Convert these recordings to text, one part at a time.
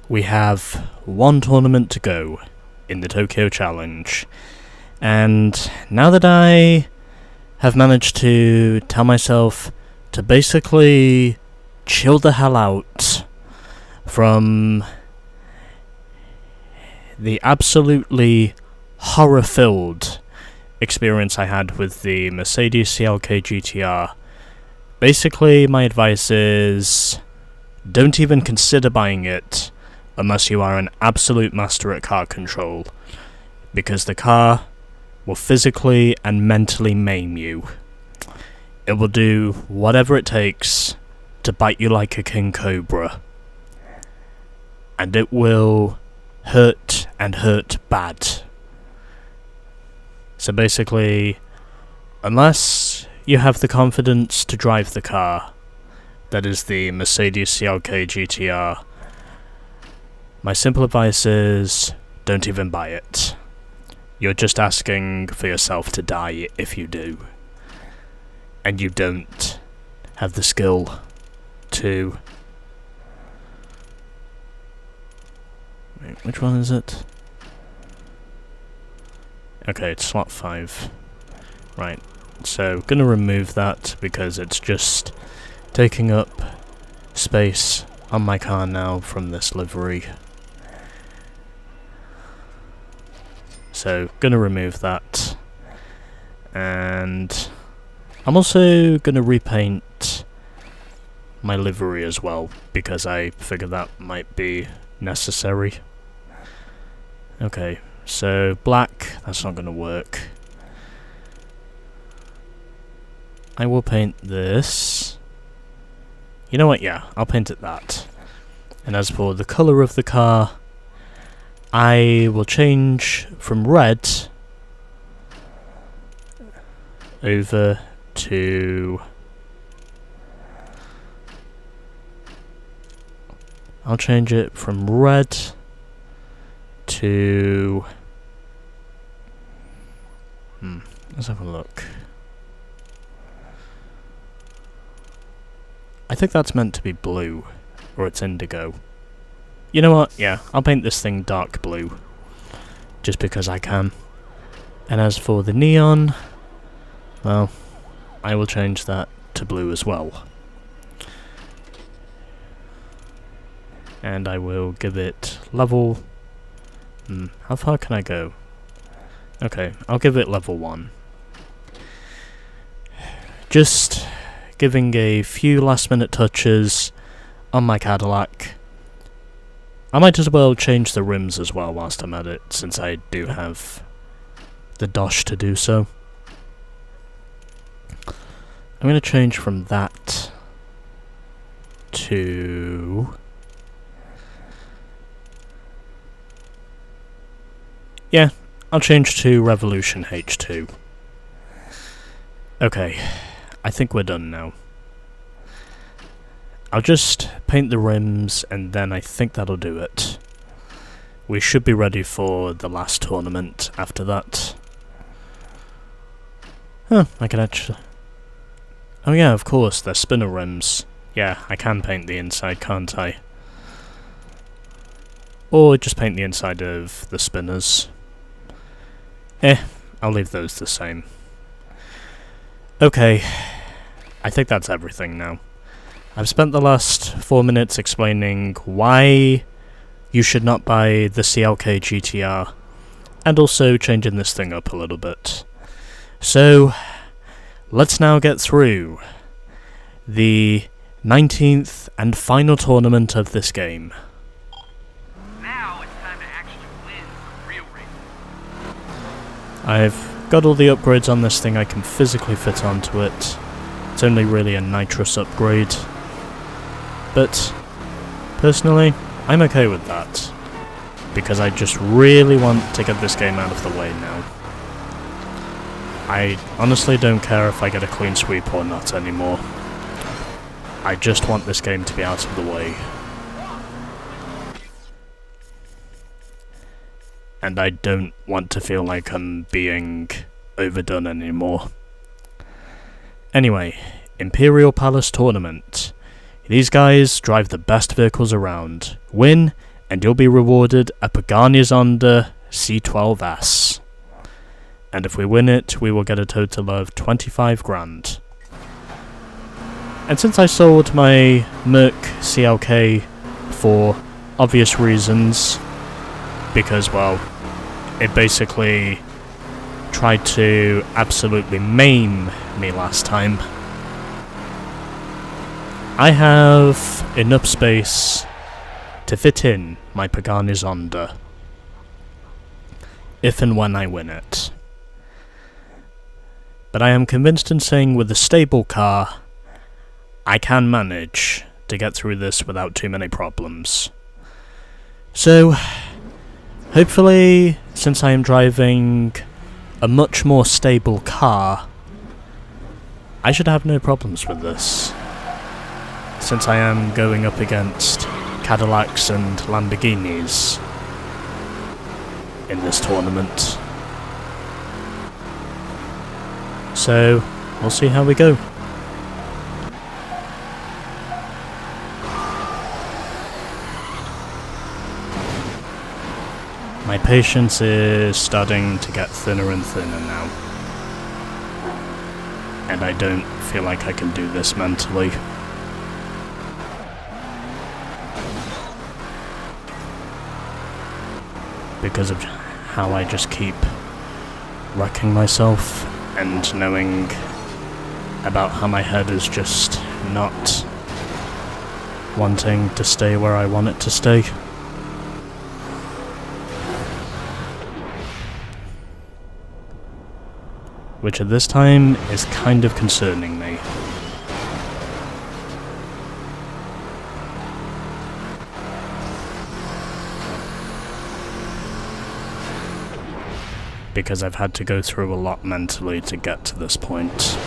we have one tournament to go in the Tokyo Challenge, and now that I have managed to tell myself to basically chill the hell out from the absolutely horror-filled experience I had with the Mercedes CLK GTR, basically my advice is don't even consider buying it unless you are an absolute master at car control, because the car will physically and mentally maim you. It will do whatever it takes to bite you like a king cobra, and it will hurt and hurt bad. So basically, unless you have the confidence to drive the car, that is the Mercedes CLK GTR, my simple advice is don't even buy it. You're just asking for yourself to die if you do. And you don't have the skill to... Wait, which one is it? Okay, it's slot 5. Right, so gonna remove that because it's just taking up space on my car now from this livery. So, gonna remove that. And I'm also gonna repaint my livery as well, because I figure that might be necessary. Okay, so black, that's not gonna work. I will paint this. You know what, yeah, I'll paint it that. And as for the colour of the car, I will change from red over to... I'll change it from red to... let's have a look. I think that's meant to be blue, or it's indigo. You know what? Yeah, I'll paint this thing dark blue, just because I can. And as for the neon, well, I will change that to blue as well. And I will give it level... how far can I go? Okay, I'll give it level 1. Just giving a few last minute touches on my Cadillac. I might as well change the rims as well whilst I'm at it, since I do have the dosh to do so. I'm going to change from that to... yeah, I'll change to Revolution H2. Okay, I think we're done now. I'll just paint the rims, and then I think that'll do it. We should be ready for the last tournament after that. Huh, I can actually... oh yeah, of course, they're spinner rims. Yeah, I can paint the inside, can't I? Or just paint the inside of the spinners. I'll leave those the same. Okay, I think that's everything now. I've spent the last 4 minutes explaining why you should not buy the CLK GTR, and also changing this thing up a little bit. So, let's now get through the 19th and final tournament of this game. Now it's time to actually win some real racing. I've got all the upgrades on this thing I can physically fit onto it. It's only really a nitrous upgrade. But, personally, I'm okay with that, because I just really want to get this game out of the way now. I honestly don't care if I get a clean sweep or not anymore. I just want this game to be out of the way. And I don't want to feel like I'm being overdone anymore. Anyway, Imperial Palace Tournament. These guys drive the best vehicles around, win and you'll be rewarded a Pagani Zonda C12S. And if we win it, we will get a total of 25 grand. And since I sold my Merc CLK for obvious reasons, because, well, it basically tried to absolutely maim me last time, I have enough space to fit in my Pagani Zonda, if and when I win it. But I am convinced in saying with a stable car, I can manage to get through this without too many problems. So, hopefully, since I am driving a much more stable car, I should have no problems with this, since I am going up against Cadillacs and Lamborghinis in this tournament. So, we'll see how we go. My patience is starting to get thinner and thinner now. And I don't feel like I can do this mentally. Because of how I just keep wrecking myself and knowing about how my head is just not wanting to stay where I want it to stay. Which at this time is kind of concerning me. Because I've had to go through a lot mentally to get to this point.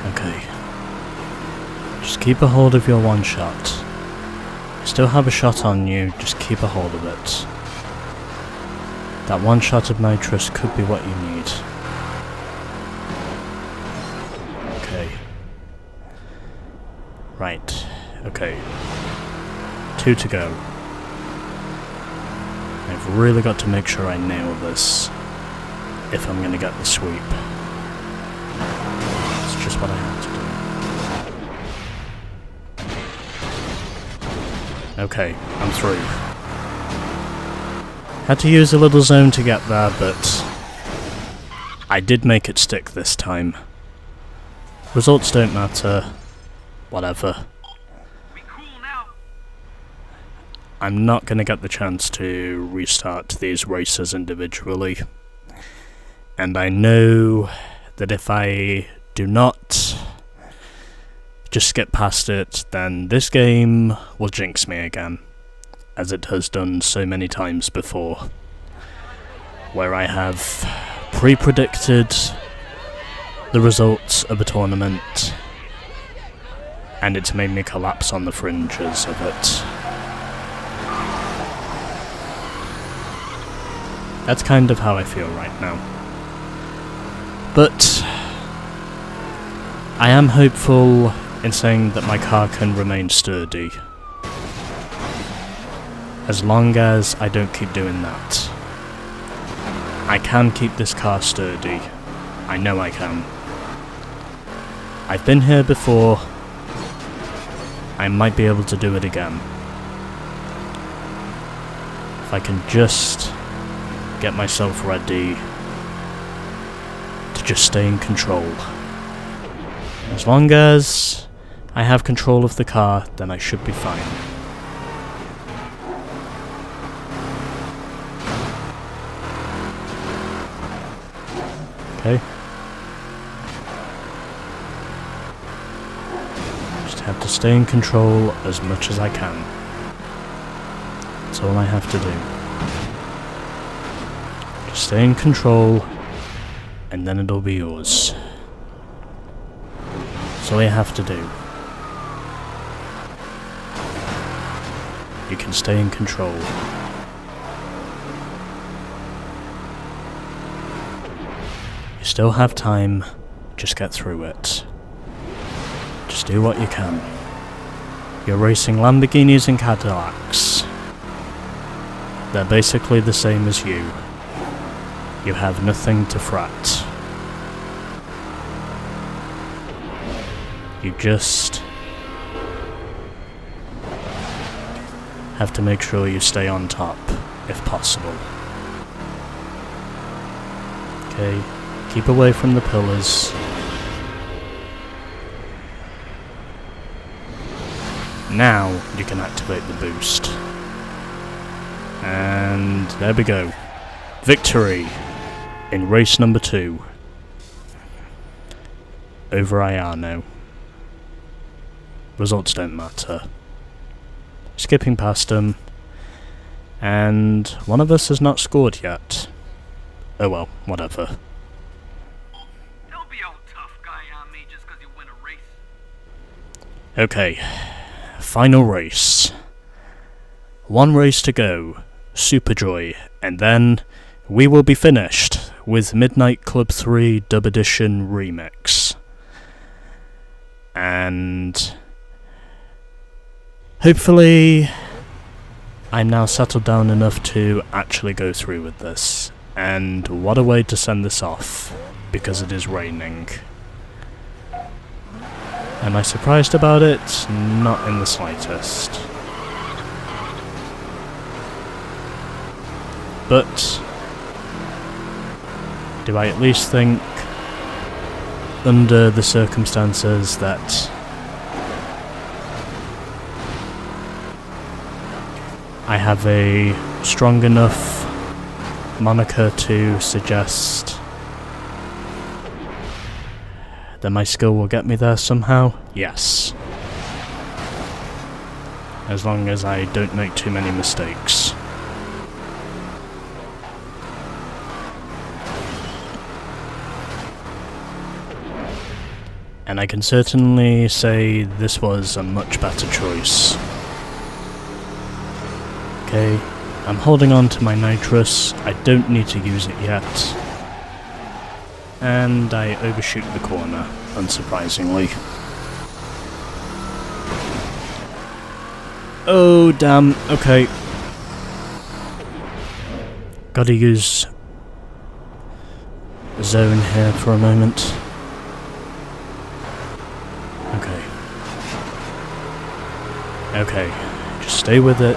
Okay. Just keep a hold of your one shot. You still have a shot on you, just keep a hold of it. That one shot of nitrous could be what you need. Okay. Right. Okay. 2 to go. I've really got to make sure I nail this if I'm going to get the sweep. It's just what I have to do. Okay, I'm through. Had to use a little zone to get there, but I did make it stick this time. Results don't matter. Whatever. We cool now? I'm not going to get the chance to restart these races individually. And I know that if I do not just skip past it, then this game will jinx me again, as it has done so many times before, where I have pre-predicted the results of a tournament, and it's made me collapse on the fringes of it. That's kind of how I feel right now. But I am hopeful in saying that my car can remain sturdy, as long as I don't keep doing that. I can keep this car sturdy. I know I can. I've been here before. I might be able to do it again. If I can just get myself ready to just stay in control. As long as I have control of the car, then I should be fine. Okay. Just have to stay in control as much as I can. That's all I have to do. Just stay in control, and then it'll be yours. That's all you have to do. You can stay in control. still have time, just get through it. Just do what you can. You're racing Lamborghinis and Cadillacs. They're basically the same as you. You have nothing to fret. You just have to make sure you stay on top, if possible. Okay, keep away from the pillars. Now you can activate the boost. And there we go. Victory in race number 2 over Ayano. Results don't matter. Skipping past him, and one of us has not scored yet. Oh well, whatever. Don't be all tough guy on me just 'cause you win a race. Okay, final race. One race to go, Superjoy, and then we will be finished with Midnight Club 3 Dub Edition Remix. And hopefully I'm now settled down enough to actually go through with this. And what a way to send this off, because it is raining. Am I surprised about it? Not in the slightest. But do I at least think, under the circumstances, that I have a strong enough moniker to suggest that my skill will get me there somehow? Yes. As long as I don't make too many mistakes. And I can certainly say this was a much better choice. Okay, I'm holding on to my nitrous. I don't need to use it yet. And I overshoot the corner, unsurprisingly. Oh damn, okay. Gotta use zone here for a moment. Okay, just stay with it.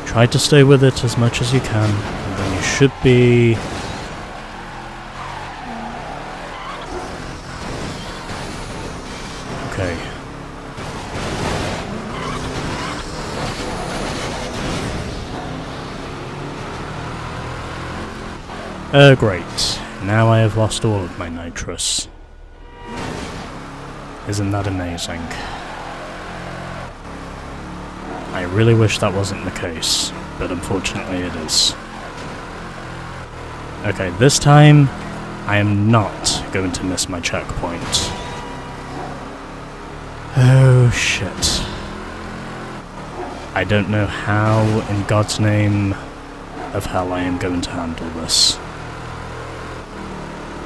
Try to stay with it as much as you can, and then you should be... Okay. Great. Now I have lost all of my nitrous. Isn't that amazing? I really wish that wasn't the case, but unfortunately it is. Okay, this time, I am not going to miss my checkpoint. Oh shit. I don't know how, in God's name of hell, I am going to handle this.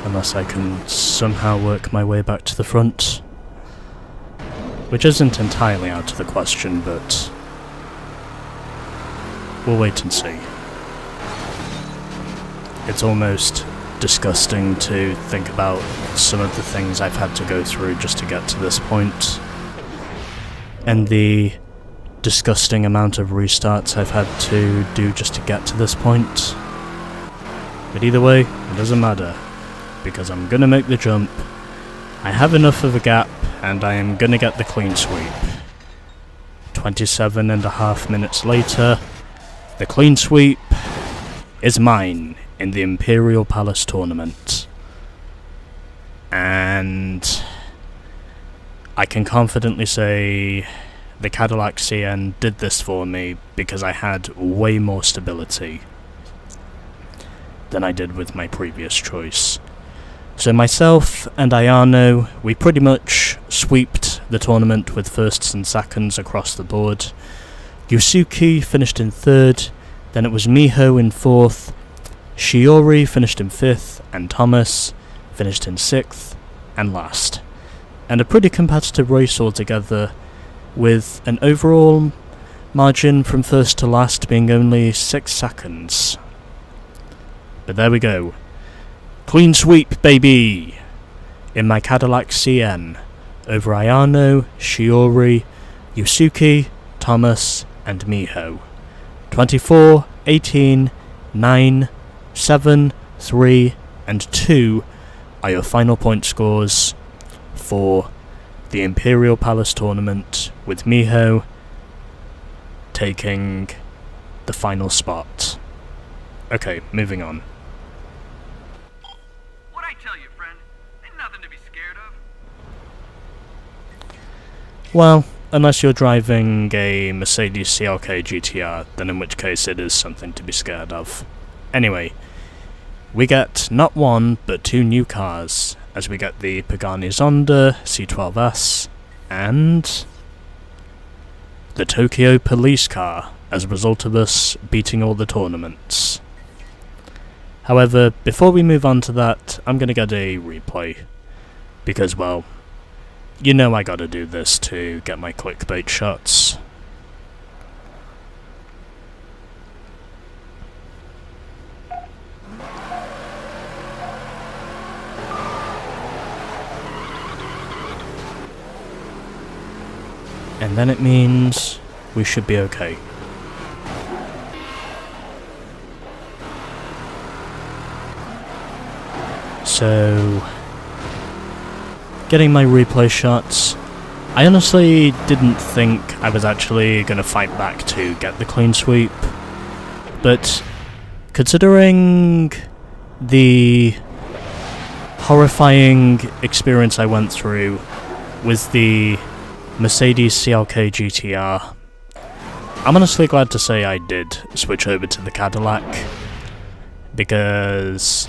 Unless I can somehow work my way back to the front. Which isn't entirely out of the question, but we'll wait and see. It's almost disgusting to think about some of the things I've had to go through just to get to this point. And the disgusting amount of restarts I've had to do just to get to this point. But either way, it doesn't matter, because I'm gonna make the jump. I have enough of a gap, and I am gonna get the clean sweep. 27.5 minutes later, the clean sweep is mine in the Imperial Palace tournament. And I can confidently say the Cadillac CN did this for me because I had way more stability than I did with my previous choice. So myself and Ayano, we pretty much sweeped the tournament with firsts and seconds across the board. Yusuke finished in third, then it was Miho in fourth, Shiori finished in 5th, and Thomas finished in 6th and last. And a pretty competitive race altogether, with an overall margin from first to last being only 6 seconds. But there we go. Clean sweep, baby! In my Cadillac CN, over Ayano, Shiori, Yusuke, Thomas, and Miho. 24, 18, 9, 7, 3, and 2 are your final point scores for the Imperial Palace tournament, with Miho taking the final spot. Okay, moving on. What'd I tell you, friend? Ain't nothing to be scared of. Well, unless you're driving a Mercedes CLK GTR, then in which case it is something to be scared of. Anyway, we get not one, but 2 new cars, as we get the Pagani Zonda C12S, and the Tokyo police car, as a result of us beating all the tournaments. However, before we move on to that, I'm gonna get a replay, because, well, you know I gotta do this to get my clickbait shots. And then it means we should be okay. So, getting my replay shots, I honestly didn't think I was actually going to fight back to get the clean sweep, but considering the horrifying experience I went through with the Mercedes CLK GTR, I'm honestly glad to say I did switch over to the Cadillac, because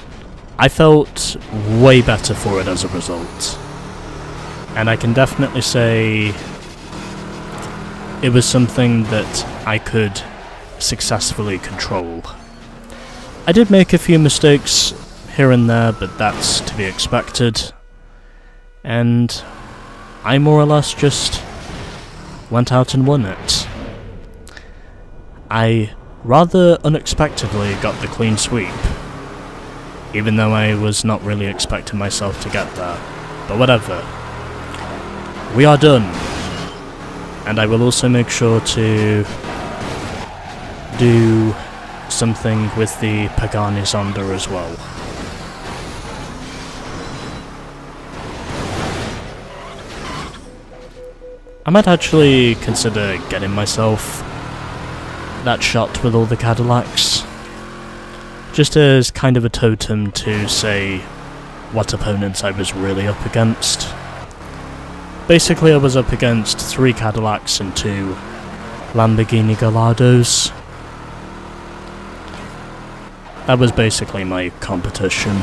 I felt way better for it as a result. And I can definitely say it was something that I could successfully control. I did make a few mistakes here and there, but that's to be expected. And I more or less just went out and won it. I rather unexpectedly got the clean sweep, even though I was not really expecting myself to get there. But whatever. We are done. And I will also make sure to do something with the Pagani Zonda as well. I might actually consider getting myself that shot with all the Cadillacs, just as kind of a totem to say what opponents I was really up against. Basically, I was up against 3 Cadillacs and 2 Lamborghini Galados. That was basically my competition.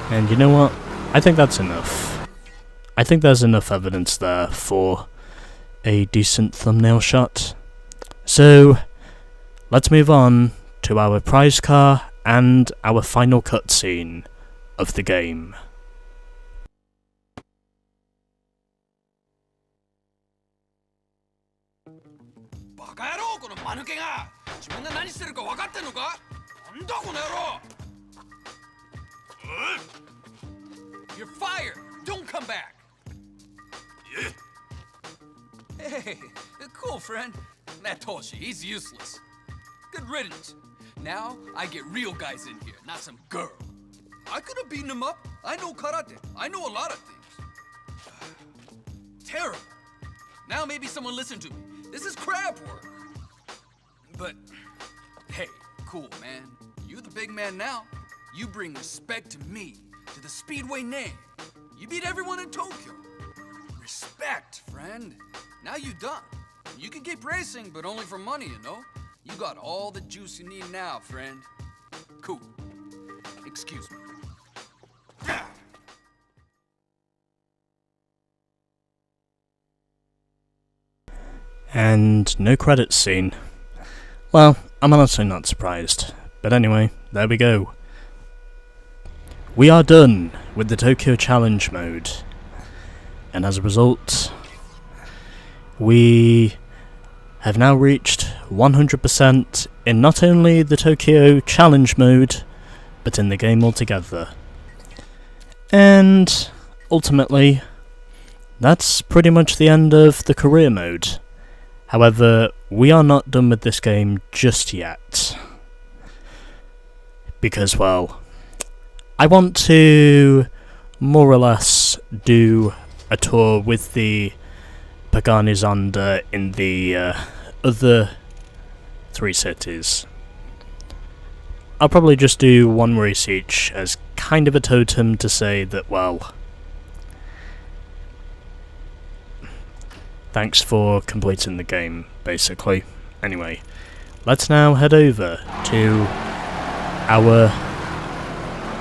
And you know what? I think that's enough. I think there's enough evidence there for a decent thumbnail shot. So, let's move on to our prize car and our final cutscene of the game. バカ野郎この間抜けが自分が何してるか分かってんのかなんだこの野郎 You're fired! Don't come back! Hey, cool friend. That Toshi, he's useless. Good riddance. Now I get real guys in here, not some girl. I could have beaten him up. I know karate. I know a lot of things. Terrible. Now maybe someone listen to me. This is crap work. But, hey, cool, man. You the big man now. You bring respect to me, to the Speedway name. You beat everyone in Tokyo. Respect, friend. Now you done. You can keep racing, but only for money, you know? You got all the juice you need now, friend. Cool. Excuse me. And no credits scene. Well, I'm honestly not surprised. But anyway, there we go. We are done with the Tokyo Challenge mode. And as a result, we have now reached 100% in not only the Tokyo Challenge mode, but in the game altogether. And ultimately, that's pretty much the end of the career mode. However, we are not done with this game just yet. Because, well, I want to more or less do a tour with the Pagani Zonda in the other 3 cities. I'll probably just do 1 race each as kind of a totem to say that, well, thanks for completing the game, basically. Anyway, let's now head over to our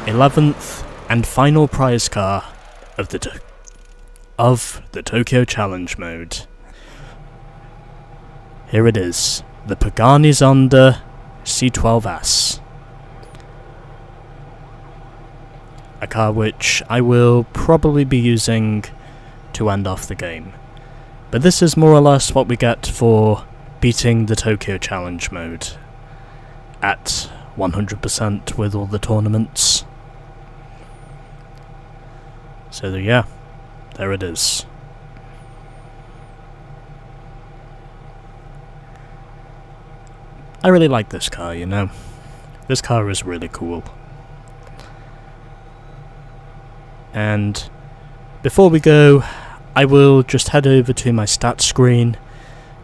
11th and final prize car of the Tokyo Challenge mode. Here it is, the Pagani Zonda C12S. A car which I will probably be using to end off the game. But this is more or less what we get for beating the Tokyo Challenge mode at 100% with all the tournaments. So yeah, there it is. I really like this car, you know. This car is really cool. And before we go, I will just head over to my stats screen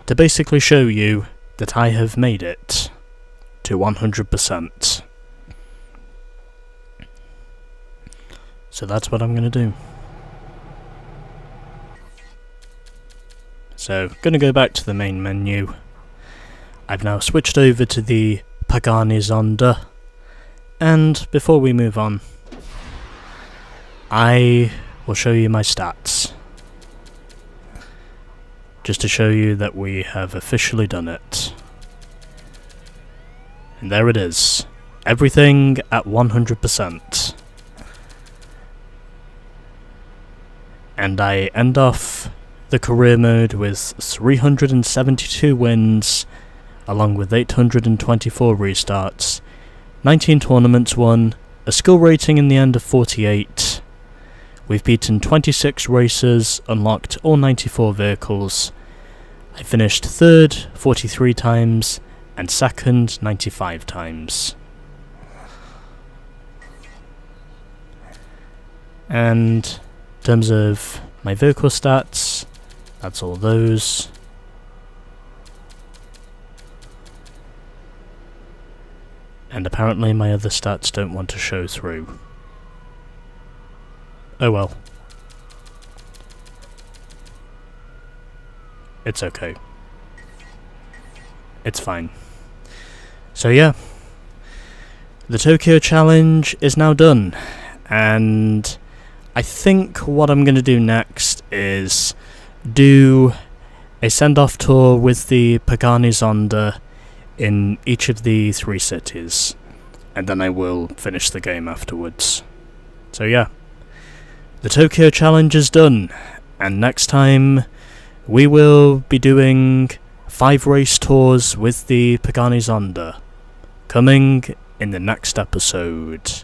to basically show you that I have made it to 100%. So that's what I'm going to do. So, going to go back to the main menu. I've now switched over to the Pagani Zonda. And before we move on, I will show you my stats. Just to show you that we have officially done it. And there it is. Everything at 100%. And I end off the career mode with 372 wins, along with 824 restarts, 19 tournaments won, a skill rating in the end of 48. We've beaten 26 races, unlocked all 94 vehicles. I finished 3rd 43 times, and 2nd 95 times. And in terms of my vehicle stats, that's all those. And apparently my other stats don't want to show through. Oh well. It's okay. It's fine. So yeah. The Tokyo Challenge is now done. And I think what I'm going to do next is do a send-off tour with the Pagani Zonda in each of the 3 cities. And then I will finish the game afterwards. So yeah. The Tokyo Challenge is done, and next time we will be doing 5 race tours with the Pagani Zonda, coming in the next episode.